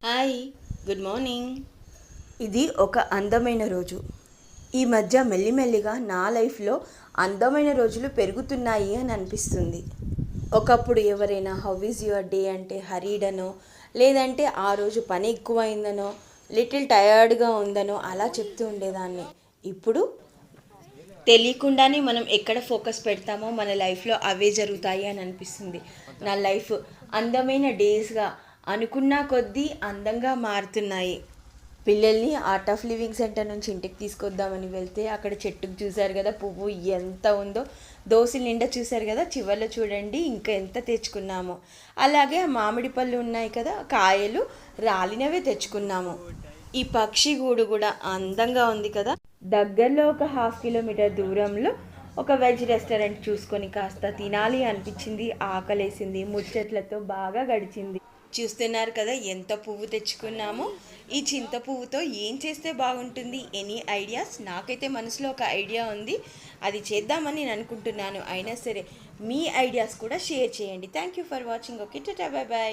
Hi, good morning. ఇది ఒక అందమైన రోజు. ఈ మధ్య మెల్లిమెల్లిగా నా లైఫ్లో అందమైన రోజులు పెరుగుతున్నాయి అని అనిపిస్తుంది. ఒకప్పుడు ఎవరైనా హౌ ఈజ్ యువర్ డే అంటే హరీడనో, లేదంటే ఆ రోజు పని ఎక్కువైందనో, లిటిల్ టయర్డ్గా ఉందనో అలా చెప్తూ ఉండేదాన్ని. ఇప్పుడు తెలియకుండానే మనం ఎక్కడ ఫోకస్ పెడతామో మన లైఫ్లో అవే జరుగుతాయి అని అనిపిస్తుంది. నా లైఫ్ అందమైన డేస్గా అనుకున్న కొద్దీ అందంగా మారుతున్నాయి. పిల్లల్ని ఆర్ట్ ఆఫ్ లివింగ్ సెంటర్ నుంచి ఇంటికి తీసుకొద్దామని వెళ్తే అక్కడ చెట్టుకు చూశారు కదా, పువ్వు ఎంత ఉందో. దోశల నిండా చూశారు కదా, చివర్లో చూడండి ఇంకా ఎంత తెచ్చుకున్నామో. అలాగే మామిడి పళ్ళు ఉన్నాయి కదా, కాయలు రాలినవే తెచ్చుకున్నాము. ఈ పక్షి గూడు కూడా అందంగా ఉంది కదా. దగ్గరలో ఒక 1/2 కిలోమీటర్ దూరంలో ఒక వెజ్ రెస్టారెంట్ చూసుకొని కాస్త తినాలి అనిపించింది. ఆకలేసింది, ముచ్చట్లతో బాగా గడిచింది. చూస్తున్నారు కదా ఎంత పువ్వు తెచ్చుకున్నామో. ఈ చింత పువ్వుతో ఏం చేస్తే బాగుంటుంది, ఎనీ ఐడియాస్? నాకైతే మనసులో ఒక ఐడియా ఉంది, అది చేద్దామని నేను అనుకుంటున్నాను. అయినా సరే మీ ఐడియాస్ కూడా షేర్ చేయండి. Thank you for watching. Okay, tata, bye bye.